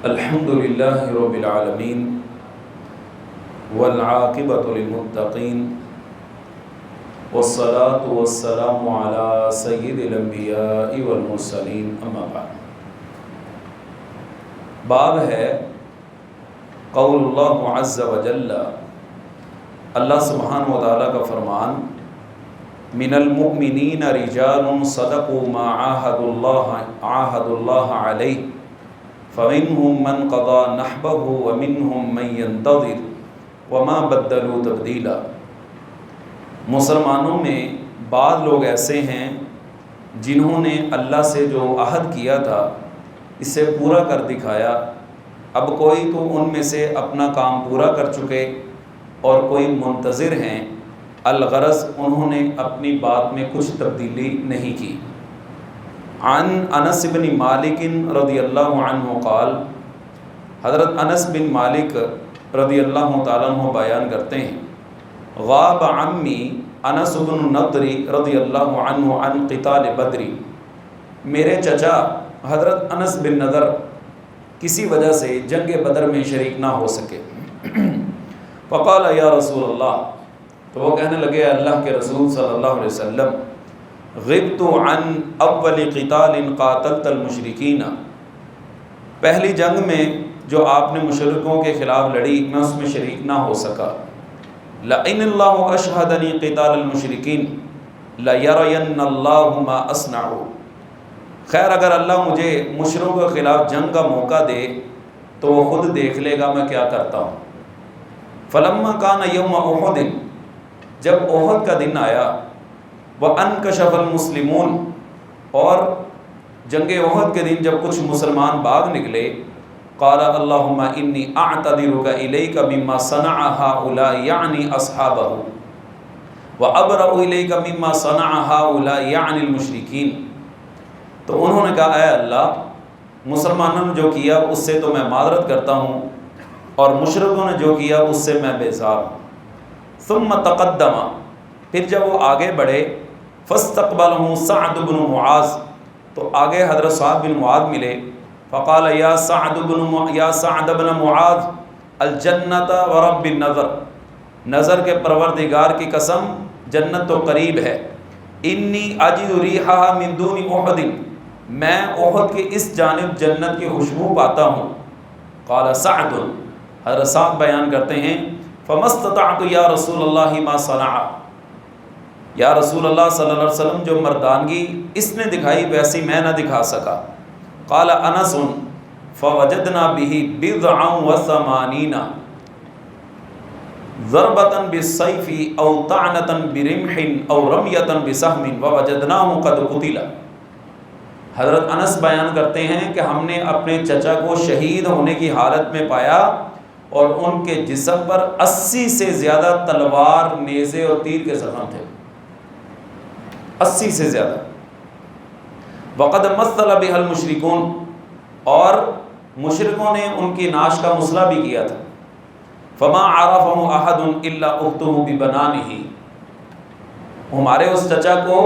الحمد للہ رب العالمین والعاقبۃ للمتقین والصلاة والسلام علی سید الانبیاء والمرسلین اما بعد۔ باب ہے قول اللہ عز وجل، اللہ سبحانہ و تعالیٰ کا فرمان، من المؤمنین رجال صدقوا ما عاہدوا اللہ علیہ فمنهم من قضى نحبه ومنهم من ينتظر وما بدلوا تبدیلا۔ مسلمانوں میں بعض لوگ ایسے ہیں جنہوں نے اللہ سے جو عہد کیا تھا اسے پورا کر دکھایا، اب کوئی تو ان میں سے اپنا کام پورا کر چکے اور کوئی منتظر ہیں، الغرض انہوں نے اپنی بات میں کچھ تبدیلی نہیں کی۔ عن انس بن مالک رضی اللہ عنہ قال، حضرت انس بن مالک رضی اللہ تعالیٰ عنہ بیان کرتے ہیں، غاب عمی انس بن نضری رضی اللہ عنہ عن قتال بدر، میرے چچا حضرت انس بن نضر کسی وجہ سے جنگ بدر میں شریک نہ ہو سکے۔ فقال یا رسول اللہ، تو وہ کہنے لگے اللہ کے رسول صلی اللہ علیہ وسلم، غبت عن اول قتال قاتلت المشرکین، پہلی جنگ میں جو آپ نے مشرکوں کے خلاف لڑی میں اس میں شریک نہ ہو سکا۔ لئن اللہ اشہدنی قتال المشرکین لیرین اللہ ما اصنع، خیر اگر اللہ مجھے مشرکوں کے خلاف جنگ کا موقع دے تو وہ خود دیکھ لے گا میں کیا کرتا ہوں۔ فلما کان یوم احد، جب احد کا دن آیا، وَأَنْكَشَفَ الْمُسْلِمُونَ، اور جنگ احد کے دن جب کچھ مسلمان بھاگ نکلے، قال اللہم انی اعتذرک الیک مما صنع ہؤلاء یعنی اصحابہ، وابرأ الیک مما صنع ہؤلاء یعنی المشرکین، تو انہوں نے کہا اے اللہ، مسلمانوں نے جو کیا اس سے تو میں معذرت کرتا ہوں اور مشرکوں نے جو کیا اس سے میں بیزار ہوں۔ ثم تقدم، پھر جب وہ آگے بڑھے، فاستقبلہ سعد بن معاذ، تو آگے حضرت سعد بن معاذ ملے، فقال یا سعد بن معاذ الجنت ورب النظر، نظر کے پروردگار کی قسم جنت تو قریب ہے، انی اجد ریحہا من دون احد، میں احد کی اس جانب جنت کی خوشبو پاتا ہوں۔ قال سعد، حضرت سعد بیان کرتے ہیں، فما استطعت یا رسول اللہ ما صنع، یا رسول اللہ صلی اللہ علیہ وسلم جو مردانگی اس نے دکھائی ویسی میں نہ دکھا سکا۔ قال انس فوجدنا به بضعا وثمانین ضربة بالسیف او طعنة برمح او رمیة بسهم ووجدناه قد قتل۔ حضرت انس بیان کرتے ہیں کہ ہم نے اپنے چچا کو شہید ہونے کی حالت میں پایا اور ان کے جسم پر 80 سے زیادہ تلوار، نیزے اور تیر کے زخم تھے، 80 سے زیادہ۔ وقد مثل بها المشرکون، اور مشرکوں نے ان کی نعش کا مثلا بھی کیا تھا۔ فما عرفه احد الا اخته ببنانه، ہمارے اس چچا کو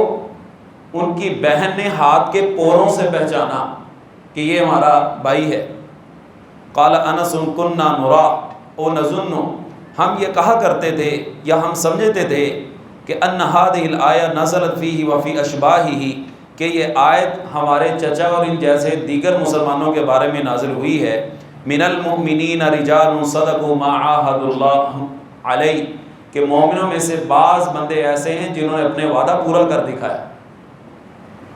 ان کی بہن نے ہاتھ کے پوروں سے پہچانا کہ یہ ہمارا بھائی ہے۔ قال انس كنا نرى او نظن، ہم یہ کہا کرتے تھے یا ہم سمجھتے تھے کہ ان هذه الآیہ نزلت فیہ وفی اشباہہ، کہ یہ آیت ہمارے چچا اور ان جیسے دیگر مسلمانوں کے بارے میں نازل ہوئی ہے۔ من المؤمنین رجال صدقوا ما عاہدوا اللہ علیہ، کہ مومنوں میں سے بعض بندے ایسے ہیں جنہوں نے اپنے وعدہ پورا کر دکھایا۔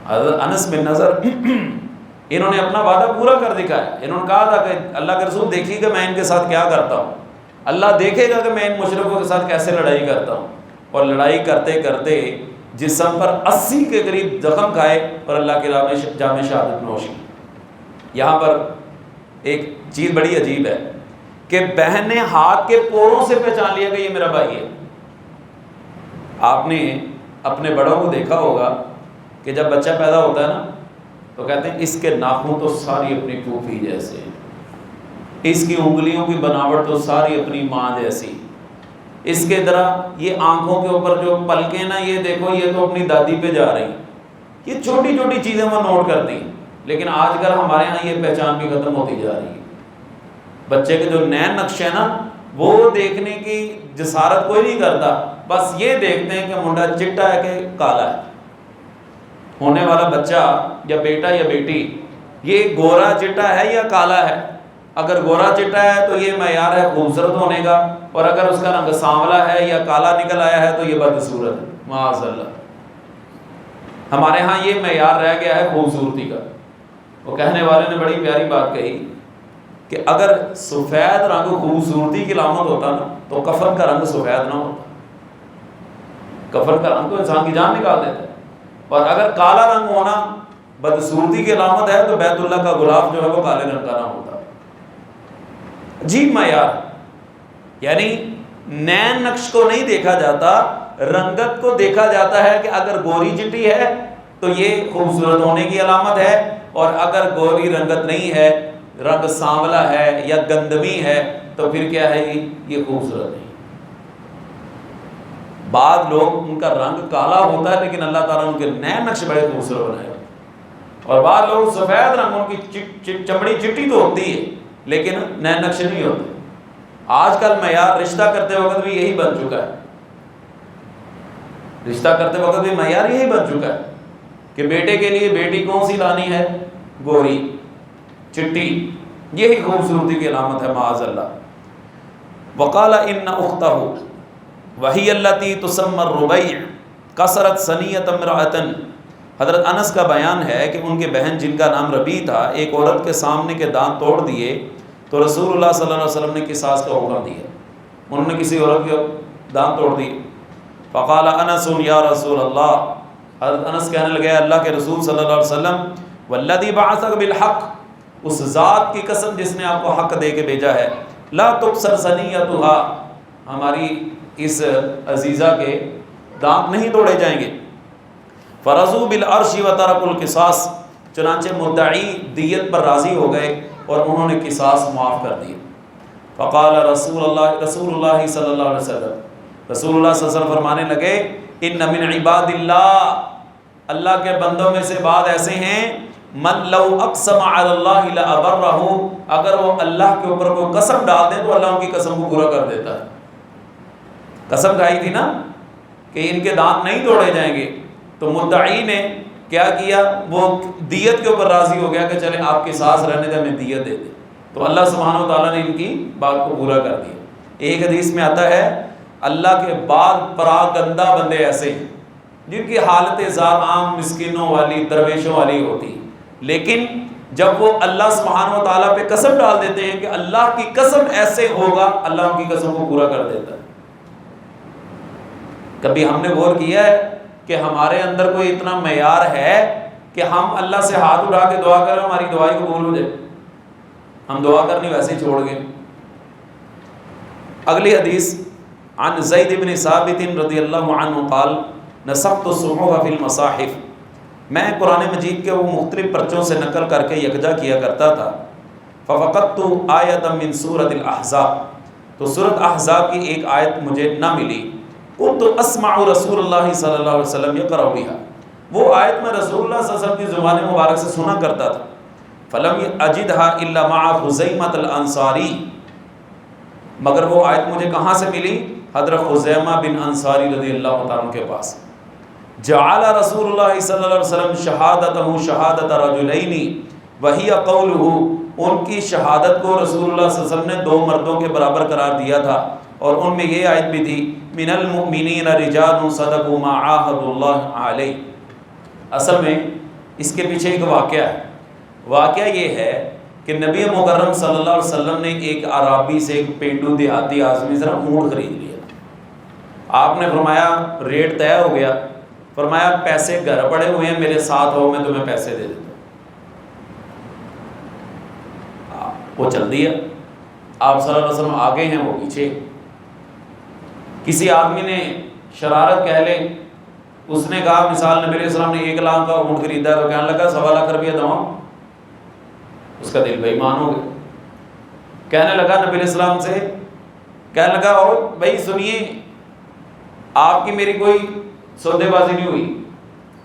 حضرت انس بن نضر انہوں نے اپنا وعدہ پورا کر دکھایا، انہوں نے کہا تھا کہ اللہ کے رسول دیکھیے کہ میں ان کے ساتھ کیا کرتا ہوں، اللہ دیکھے گا کہ میں ان مشرکوں کے ساتھ کیسے لڑائی کرتا ہوں، اور لڑائی کرتے کرتے جسم پر 80 کے قریب زخم کھائے اور اللہ کے راہ میں جام شہادت نوش کی۔ یہاں پر ایک چیز بڑی عجیب ہے کہ بہن نے ہاتھ کے پوروں سے پہچان لیا کہ یہ میرا بھائی ہے۔ آپ نے اپنے بڑوں کو دیکھا ہوگا کہ جب بچہ پیدا ہوتا ہے نا تو کہتے ہیں اس کے ناخن تو ساری اپنی پھوپھی جیسے، اس کی انگلیوں کی بناوٹ تو ساری اپنی ماں جیسی، اس کے طرح یہ آنکھوں کے اوپر جو پلکیں نا یہ دیکھو یہ تو اپنی دادی پہ جا رہی، یہ چھوٹی چھوٹی چیزیں وہ نوٹ کرتی ہیں، لیکن آج کل ہمارے ہاں یہ پہچان بھی ختم ہوتی جا رہی ہے۔ بچے کے جو نئے نقش ہے نا وہ دیکھنے کی جسارت کوئی نہیں کرتا، بس یہ دیکھتے ہیں کہ منڈا چٹا ہے کہ کالا ہے۔ ہونے والا بچہ یا بیٹا یا بیٹی یہ گورا چٹا ہے یا کالا ہے؟ اگر گورا چٹا ہے تو یہ معیار ہے خوبصورت ہونے کا، اور اگر اس کا رنگ سانولا ہے یا کالا نکل آیا ہے تو یہ بدصورت ہے، معاذ اللہ۔ ہمارے ہاں یہ معیار رہ گیا ہے خوبصورتی کا۔ وہ کہنے والے نے بڑی پیاری بات کہی کہ اگر سفید رنگ خوبصورتی کی علامت ہوتا نا تو کفن کا رنگ سفید نہ ہوتا۔ کفن کا رنگ تو انسان کی جان نکال دیتا ہے، اور اگر کالا رنگ ہونا بدصورتی کی علامت ہے تو بیت اللہ کا غلاف جو ہے وہ کالے رنگ کا نہ ہوتا۔ عجیب معیار، یعنی نین نقش کو نہیں دیکھا جاتا، رنگت کو دیکھا جاتا ہے کہ اگر گوری چٹی ہے تو یہ خوبصورت ہونے کی علامت ہے، اور اگر گوری رنگت نہیں ہے، رنگ سانولا ہے یا گندمی ہے تو پھر کیا ہے، یہ خوبصورت نہیں۔ بعض لوگ ان کا رنگ کالا ہوتا ہے لیکن اللہ تعالیٰ ان کے نئے نقش بڑے خوبصورت بنائے، اور بعض لوگ سفید رنگ، ان کی چمڑی چٹی تو ہوتی ہے لیکن نئے نقش نہیں ہوتے۔ آج کل معیار رشتہ کرتے وقت بھی یہی بن چکا ہے، رشتہ کرتے وقت بھی معیار یہی بن چکا ہے کہ بیٹے کے لیے بیٹی کون سی لانی ہے، گوری چٹی، یہی خوبصورتی کی علامت ہے، معاذ اللہ۔ وقال ان اختہ وہی التی تسمى الربیع کسرت ثنیۃ امرأۃ، حضرت انس کا بیان ہے کہ ان کے بہن جن کا نام ربیع تھا ایک عورت کے سامنے کے دانت توڑ دیے تو رسول اللہ صلی اللہ علیہ وسلم نے قصاص کا حکم دیا، انہوں نے کسی عورت کے دانت توڑ دیے۔ فقال انس یا رسول اللہ، حضرت انس کہنے لگے اللہ کے رسول صلی اللہ علیہ وسلم، والذی بعثک بالحق، اس ذات کی قسم جس نے آپ کو حق دے کے بھیجا ہے، لا تکسر ثنیتها، ہماری اس عزیزہ کے دانت نہیں توڑے جائیں گے۔ فرضوا بالعرش وترکوا القصاص، چنانچہ مدعی دیت پر راضی ہو گئے اور انہوں نے قصاص معاف کر دیے۔ فقال رسول اللہ صلی اللہ علیہ وسلم، رسول اللہ صلی اللہ علیہ وسلم فرمانے لگے، ان من عباد اللہ، اللہ کے بندوں میں سے بعض ایسے ہیں، من لو اقسم علی اللہ لابرہ، اگر وہ اللہ کے اوپر کوئی قسم ڈال دیں تو اللہ ان کی قسم کو پورا کر دیتا ہے۔ قسم کھائی تھی نا کہ ان کے دانت نہیں توڑے جائیں گے، تو مدعی نے کیا کیا، وہ دیت کے اوپر راضی ہو گیا کہ چلیں آپ کے ساس رہنے دیں، ہمیں دیت دے دیں، تو اللہ سبحانہ و تعالیٰ نے ان کی بات کو پورا کر دیا۔ ایک حدیث میں آتا ہے اللہ کے بعد پراگندہ بندے ایسے ہیں جن کی حالت ذات عام مسکینوں والی درویشوں والی ہوتی، لیکن جب وہ اللہ سبحانہ و تعالیٰ پہ قسم ڈال دیتے ہیں کہ اللہ کی قسم ایسے ہوگا، اللہ ان کی قسم کو پورا کر دیتا ہے۔ کبھی ہم نے غور کیا ہے کہ ہمارے اندر کوئی اتنا معیار ہے کہ ہم اللہ سے ہاتھ اٹھا کے دعا کریں ہماری دعائیں قبول ہو جائے؟ ہم دعا کرنی ویسے ہی چھوڑ گئے۔ اگلی حدیث عن زید بن ثابت رضی اللہ عنہ قال نسخت الصحف فی المصاحف، میں قرآن مجید کے وہ مختلف پرچوں سے نقل کر کے یکجا کیا کرتا تھا، ففقدت آیۃ من سورۃ الاحزاب، تو سورۃ احزاب کی ایک آیت مجھے نہ ملی، كنت اسمع رسول اللہ صلی اللہ علیہ وسلم یقرأ بها، وہ آیت میں رسول اللہ صلی اللہ علیہ وسلم کی زبان مبارک سے سنا کرتا تھا، فلم اجدها الا مع خزیمۃ الانصاری، مگر وہ آیت مجھے کہاں سے ملی؟ حضرت خزیمہ بن انصاری رضی اللہ تعالیٰ کے پاس۔ جعل رسول اللہ صلی اللہ علیہ وسلم شہادتہ شہادت رجلین وہی قولہ، ان کی شہادت کو رسول اللہ صلی اللہ علیہ وسلم نے دو مردوں کے برابر قرار دیا تھا، اور ان میں یہ آیت بھی تھی من المؤمنین رجال صدقوا ما عاہدوا اللہ علیہ۔ اصل میں اس کے پیچھے ایک واقعہ ہے، واقعہ یہ ہے کہ نبی مکرم صلی اللہ علیہ وسلم نے ایک عرابی سے، ایک پینڈو دیہاتی آدمی سے اونٹ خرید لیا، آپ نے فرمایا ریٹ طے ہو گیا، فرمایا پیسے گھر پڑے ہوئے ہیں، میرے ساتھ ہو، میں تمہیں پیسے دے دیتا ہوں۔ وہ چل دیا، آپ صلی اللہ علیہ وسلم آگے ہیں، وہ پیچھے۔ کسی آدمی نے شرارت کہہ لے، اس نے کہا مثال نبی علیہ السلام نے 1 لاکھ کا اونٹ خریدا ہے، تو کہنے لگا 1.25 لاکھ روپیہ دو، اس کا دل بے ایمان ہو گیا، کہنے لگا نبی علیہ السلام سے، کہنے لگا اور بھائی سنیے، آپ کی میری کوئی سودے بازی نہیں ہوئی۔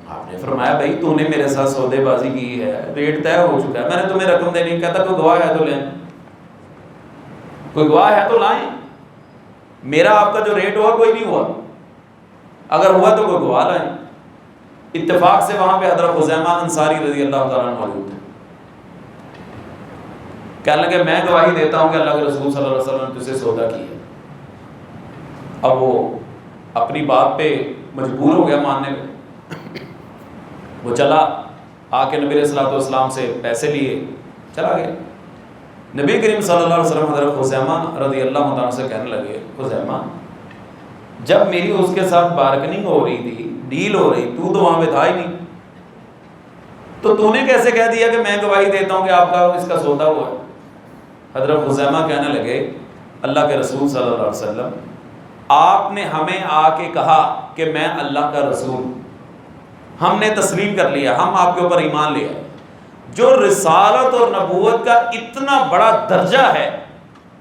آپ نے فرمایا بھائی تو نے میرے ساتھ سودے بازی کی ہے، ریٹ طے ہو چکا ہے، میں نے تمہیں رقم دینی، کہتا کوئی گواہ ہے تو لیں۔ کوئی گواہ ہے تو لائیں. میرا آپ کا جو ریٹ ہوا کوئی نہیں ہوا, اگر ہوا تو کوئی گواہ لائیں. اتفاق سے وہاں پہ حضرت خزیمہ انصاری رضی اللہ تعالیٰ عنہ موجود تھے. کہنے لگے میں گواہی دیتا ہوں کہ اللہ کے رسول صلی اللہ علیہ وسلم نے تجھ سے سودا کیا. اب وہ اپنی بات پہ مجبور ہو گیا ماننے پہ. وہ چلا آ کے نبی علیہ السلام سے پیسے لیے چلا گیا. نبی کریم صلی اللہ علیہ وسلم حضرت خزیمہ رضی اللہ عنہ سے کہنے لگے, خزیمہ جب میری اس کے ساتھ بارگننگ ہو رہی تھی, ڈیل ہو رہی, تو وہاں پہ تھا ہی نہیں, تو نے کیسے کہہ دیا کہ میں گواہی دیتا ہوں کہ آپ کا اس کا سودا ہوا ہے؟ حضرت خزیمہ کہنے لگے, اللہ کے رسول صلی اللہ علیہ وسلم آپ نے ہمیں آ کے کہا کہ میں اللہ کا رسول, ہم نے تسلیم کر لیا, ہم آپ کے اوپر ایمان لیا. جو رسالت اور نبوت کا اتنا بڑا درجہ ہے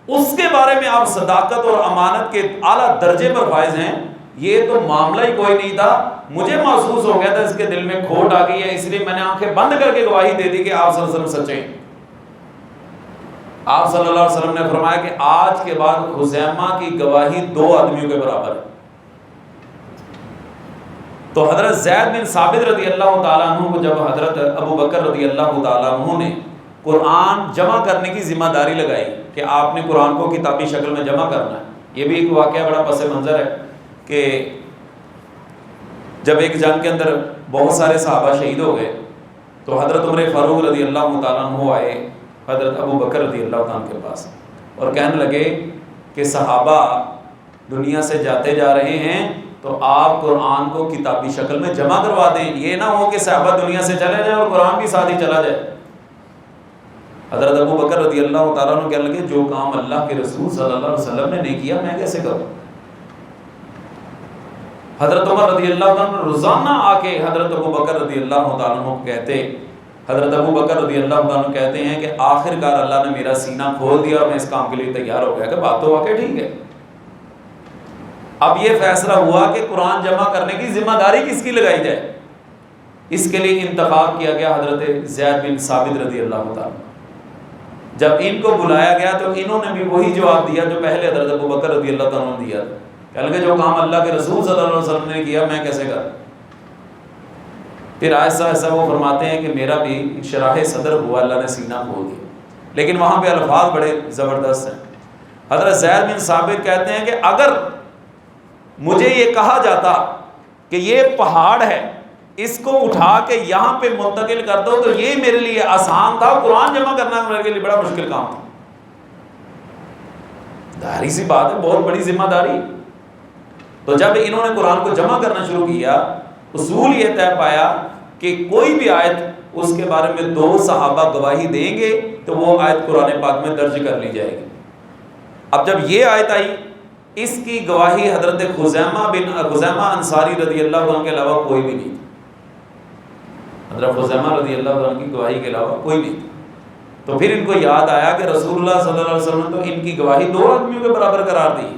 اس کے بارے میں آپ صداقت اور امانت کے اعلیٰ درجے پر فائز ہیں. یہ تو معاملہ ہی کوئی نہیں تھا. مجھے محسوس ہو گیا تھا اس کے دل میں کھوٹ آ گئی ہے, اس لیے میں نے آنکھیں بند کر کے گواہی دے دی کہ آپ صلی اللہ علیہ وسلم سچے ہیں. آپ صلی اللہ علیہ وسلم نے فرمایا کہ آج کے بعد خزیمہ کی گواہی 2 آدمیوں کے برابر ہے. تو حضرت زید بن ثابت رضی اللہ تعالیٰ عنہ کو جب حضرت ابو بکر رضی اللہ تعالیٰ عنہ نے قرآن جمع کرنے کی ذمہ داری لگائی کہ آپ نے قرآن کو کتابی شکل میں جمع کرنا ہے. یہ بھی ایک واقعہ بڑا پس منظر ہے کہ جب ایک جنگ کے اندر بہت سارے صحابہ شہید ہو گئے تو حضرت عمر فاروق رضی اللہ تعالیٰ عنہ آئے حضرت ابو بکر رضی اللہ تعالیٰ عنہ کے پاس اور کہنے لگے کہ صحابہ دنیا سے جاتے جا رہے ہیں تو آپ قرآن کو کتابی شکل میں جمع کروا دیں. یہ نہ ہو کہ صحابہ دنیا سے چلے جائیں اور قرآن بھی ساتھ ہی چلا جائے. حضرت ابو بکر رضی اللہ تعالیٰ عنہ کہنے لگے جو کام اللہ کے رسول صلی اللہ علیہ وسلم نے نہیں کیا میں کیسے کروں. حضرت عمر رضی اللہ تعالیٰ عنہ روزانہ آ کے حضرت ابو بکر رضی اللہ تعالیٰ عنہ کہتے, حضرت ابو بکر رضی اللہ تعالیٰ عنہ کہتے ہیں کہ آخر کار اللہ نے میرا سینہ کھول دیا اور میں اس کام کے لیے تیار ہو گیا کہ بات تو واقعی ٹھیک ہے. اب یہ فیصلہ ہوا کہ قرآن جمع کرنے کی ذمہ داری کس کی لگائی جائے. اس کے لیے انتخاب کیا گیا حضرت زید بن ثابت رضی اللہ تعالیٰ. جب ان کو بلایا گیا تو انہوں نے بھی وہی جواب دیا جو پہلے حضرت ابو بکر رضی اللہ تعالیٰ نے دیا. کہنے لگے جو کام اللہ کے رسول صلی اللہ علیہ وسلم نے کیا میں کیسے کروں. پھر ایسا وہ فرماتے ہیں کہ میرا بھی شرح صدر ہوا, اللہ نے سینہ کھول دیا. لیکن وہاں پہ الفاظ بڑے زبردست ہیں. حضرت زید بن ثابت کہتے ہیں کہ اگر مجھے یہ کہا جاتا کہ یہ پہاڑ ہے اس کو اٹھا کے یہاں پہ منتقل کر دو تو یہ میرے لیے آسان تھا, قرآن جمع کرنا میرے لیے بڑا مشکل کام تھا. ظاہری سی بات ہے, بہت بڑی ذمہ داری. تو جب انہوں نے قرآن کو جمع کرنا شروع کیا اصول یہ طے پایا کہ کوئی بھی آیت اس کے بارے میں 2 صحابہ گواہی دیں گے تو وہ آیت قرآن پاک میں درج کر لی جائے گی. اب جب یہ آیت آئی اس کی گواہی حضرت خزیمہ انصاری رضی اللہ عنہ کے علاوہ کوئی بھی نہیں تھا. حضرت خزیمہ رضی اللہ عنہ کی گواہی کے علاوہ کوئی نہیں تھا. تو پھر ان کو یاد آیا کہ رسول اللہ صلی اللہ علیہ وسلم نے تو ان کی گواہی 2 آدمیوں کے برابر قرار دی,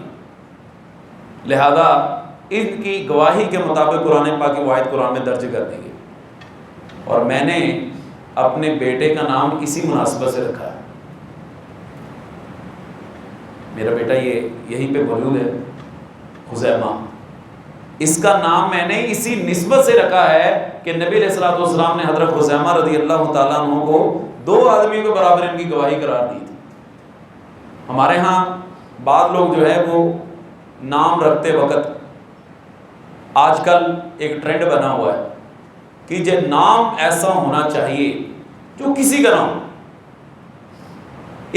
لہذا ان کی گواہی کے مطابق قرآن پاک کی آیت قرآن میں درج کر دی گئی. اور میں نے اپنے بیٹے کا نام اسی مناسبت سے رکھا ہے. میرا بیٹا یہیں پہ موجود ہے خزیمہ, اس کا نام میں نے اسی نسبت سے رکھا ہے کہ نبی علیہ الصلوۃ والسلام نے حضرت خزیمہ رضی اللہ تعالیٰ عنہ کو 2 آدمیوں کے برابر ان کی گواہی قرار دی تھی. ہمارے ہاں بعض لوگ جو ہے وہ نام رکھتے وقت آج کل ایک ٹرینڈ بنا ہوا ہے کہ یہ نام ایسا ہونا چاہیے جو کسی کا نام,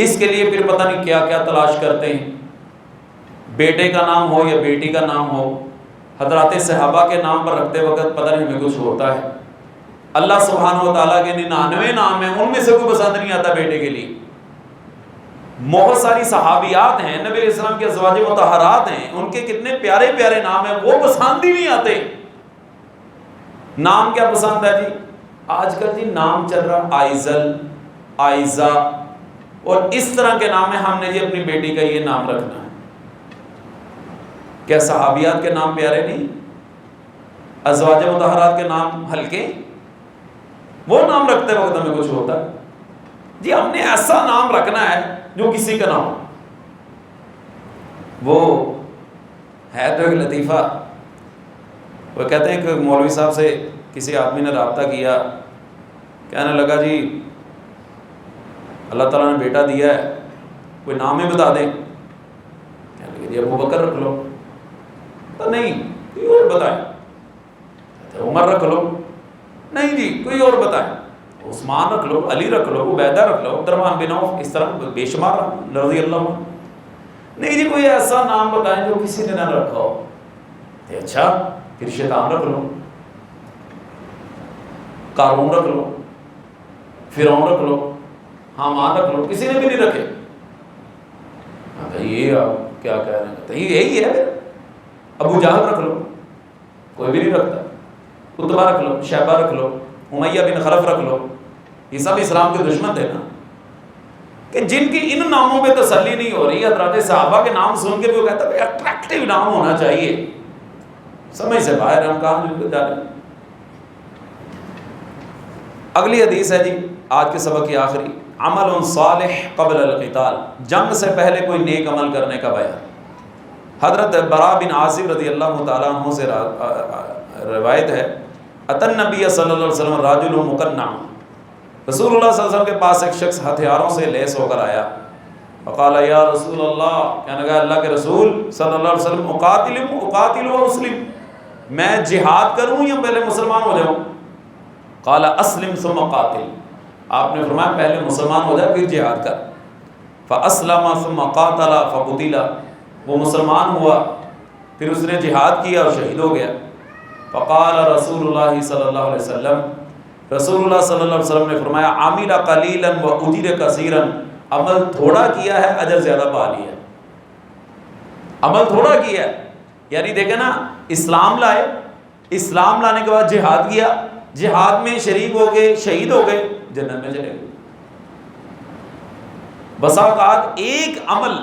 اس کے لیے پھر پتہ نہیں کیا کیا تلاش کرتے ہیں. بیٹے کا نام ہو یا بیٹی کا نام ہو, حضرات صحابہ کے نام پر رکھتے وقت پتہ نہیں ہمیں کچھ ہوتا ہے. اللہ سبحانہ و تعالیٰ کے 99 نام ہیں, ان میں سے کوئی پسند نہیں آتا بیٹے کے لیے. بہت ساری صحابیات ہیں, نبی علیہ السلام کی ازواج مطہرات ہیں, ان کے کتنے پیارے پیارے نام ہیں, وہ پسند ہی نہیں آتے. نام کیا پسند ہے جی, آج کل جی نام چل رہا آئزل, آئزہ اور اس طرح کے نام ہیں. ہم نے جی اپنی بیٹی کا یہ نام رکھنا ہے. کیا صحابیات کے نام پیارے نہیں؟ ازواج مطہرات کے نام ہلکے, وہ نام رکھتے وقت ہمیں کچھ ہوتا ہے جی. ہم نے ایسا نام رکھنا ہے جو کسی کا نام ہو. وہ ہے تو ایک لطیفہ، وہ کہتے ہیں کہ مولوی صاحب سے کسی آدمی نے رابطہ کیا، کہنے لگا جی اللہ تعالیٰ نے بیٹا دیا ہے، کوئی نام ہی بتا دیں۔ کہنے لگے جی ابو بکر رکھ لو۔ تو نہیں کوئی اور بتائیں۔ عمر رکھ لو۔ نہیں جی کوئی اور بتائیں، عثمان رکھ لو، علی رکھ لو، عبیدہ رکھ لو، عبد الرحمن بن عوف، اس طرح بے شمار رضی اللہ عنہ۔ نہیں جی کوئی ایسا نام بتائیں جو کسی نے نہ رکھا ہو۔ اچھا پھر شیطان رکھ لو، قارون رکھ لو، فرعون رکھ لو، حامان رکھ لو، کسی نے بھی نہیں رکھے۔ یہ آپ کیا کہہ رہے ہیں؟ یہی ہے۔ ابو جہل رکھ لو، کوئی بھی نہیں رکھتا۔ اتبا رکھ لو، شیبہ رکھ لو، امیہ بن خلف رکھ لو، یہ سب اسلام کے دشمن تھے نا، کہ جن کی ان ناموں پہ تسلی نہیں ہو رہی۔ حضرات صحابہ کے نام سن کے بھی وہ کہتا ہے اٹریکٹیو نام ہونا چاہیے، سمجھ سے باہر ہم کہاں جا رہے ہیں۔ اگلی حدیث ہے جی آج کے سبق کی آخری، عمل صالح قبل القتال، جنگ سے پہلے کوئی نیک عمل کرنے کا بیان۔ حضرت براء بن عازب رضی اللہ تعالیٰ عنہ سے روایت ہے، اتن نبی صلی اللہ علیہ وسلم راجل مقنع، رسول اللہ صلی اللہ علیہ وسلم کے پاس ایک شخص ہتھیاروں سے لیس ہو کر آیا، فقال یا رسول اللہ، کہنے لگا اللہ کے رسول صلی اللہ علیہ وسلم، اقاتل و اسلم، میں جہاد کروں یا پہلے مسلمان ہو جاؤں؟ قال اسلم ثم قاتل، آپ نے فرمایا پہلے مسلمان ہو جائے پھر جہاد کر۔ فاسلم ثم قاتل فقتل، وہ مسلمان ہوا پھر اس نے جہاد کیا اور شہید ہو گیا۔ فقال رسول اللہ صلی اللہ علیہ وسلم، رسول اللہ صلی اللہ علیہ وسلم نے فرمایا عامل قلیلا و اجر کثیرا، عمل تھوڑا کیا ہے اجر زیادہ پا لیا۔ عمل تھوڑا کیا ہے، یعنی دیکھیں نا، اسلام لائے، اسلام لانے کے بعد جہاد کیا، جہاد میں شریک ہو گئے، شہید ہو گئے، جنت میں چلے گئے۔ بسا اوقات ایک عمل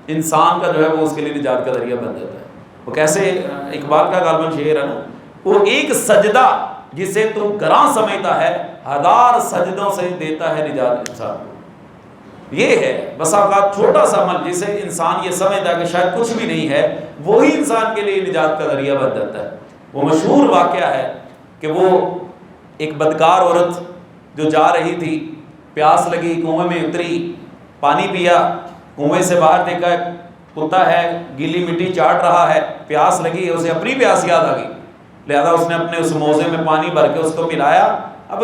انسان کا جو ہے وہ اس کے لیے نجات کا ذریعہ بن جاتا ہے۔ وہ کیسے، اقبال کا غالباً شعر ہے نا، وہ ایک سجدہ جسے تو گراں سمجھتا ہے، ہزار سجدوں سے دیتا ہے نجات انسان کو۔ یہ ہے بسا اوقات چھوٹا سا عمل جسے انسان یہ سمجھتا ہے کہ شاید کچھ بھی نہیں ہے، وہی انسان کے لیے نجات کا ذریعہ بن جاتا ہے۔ وہ مشہور واقعہ ہے کہ وہ ایک بدکار عورت جو جا رہی تھی، پیاس لگی، کنویں میں اتری، پانی پیا، کنویں سے باہر دیکھا کتا ہے گیلی مٹی چاٹ رہا ہے، پیاس لگی، اسے اپنی پیاس یاد آ گئی، لہذا اس نے اپنے اس موزے میں پانی بھر کے اس کو پلایا۔ اب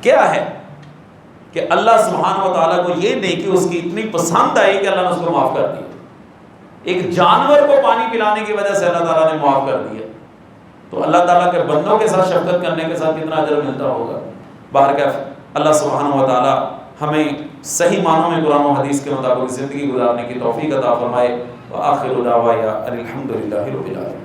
کیا ہے کہ اللہ سبحانہ و تعالیٰ کو یہ نیکی اس کی اتنی پسند آئی کہ اللہ نے اس کو معاف کر دیا۔ ایک جانور کو پانی پلانے کی وجہ سے اللہ تعالیٰ نے معاف کر دیا، تو اللہ تعالیٰ کے بندوں کے ساتھ شفقت کرنے کے ساتھ کتنا اجر ملتا ہوگا۔ بہرکیف اللہ سبحانہ و تعالیٰ ہمیں صحیح معنوں میں قرآن و حدیث کے مطابق زندگی گزارنے کی توفیق عطا فرمائے۔ وآخر دعوانا الحمد للہ رب العالمین۔